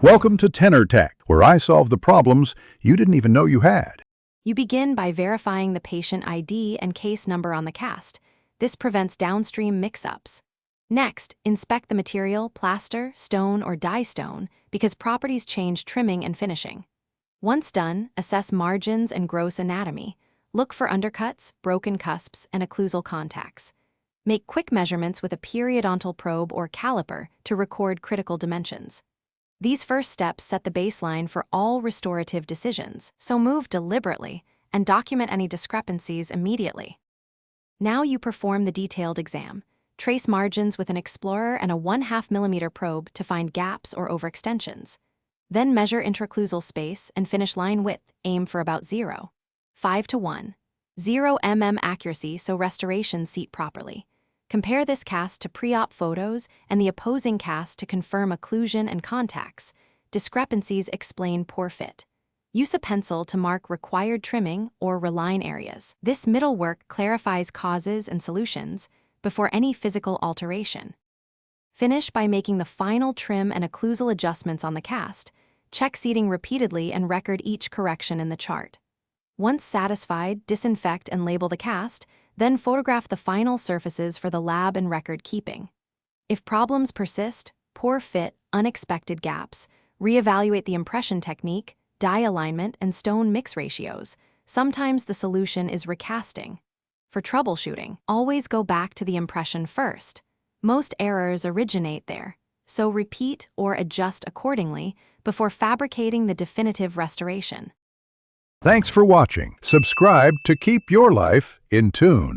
Welcome to Tenor Tech, where I solve the problems you didn't even know you had. You begin by verifying the patient ID and case number on the cast. This prevents downstream mix-ups. Next, inspect the material, plaster, stone, or dye stone, because properties change trimming and finishing. Once done, assess margins and gross anatomy. Look for undercuts, broken cusps, and occlusal contacts. Make quick measurements with a periodontal probe or caliper to record critical dimensions. These first steps set the baseline for all restorative decisions, so move deliberately and document any discrepancies immediately. Now you perform the detailed exam. Trace margins with an explorer and a 1/2 mm probe to find gaps or overextensions. Then measure intraocclusal space and finish line width. Aim for about 0.5 to 1. 0 mm accuracy so restorations seat properly. Compare this cast to pre-op photos and the opposing cast to confirm occlusion and contacts. Discrepancies explain poor fit. Use a pencil to mark required trimming or reline areas. This middle work clarifies causes and solutions before any physical alteration. Finish by making the final trim and occlusal adjustments on the cast. Check seating repeatedly and record each correction in the chart. Once satisfied, disinfect and label the cast, then photograph the final surfaces for the lab and record keeping. If problems persist, poor fit, unexpected gaps, reevaluate the impression technique, dye alignment, and stone mix ratios. Sometimes the solution is recasting. For troubleshooting, always go back to the impression first. Most errors originate there, so repeat or adjust accordingly before fabricating the definitive restoration. Thanks for watching. Subscribe to keep your life in tune.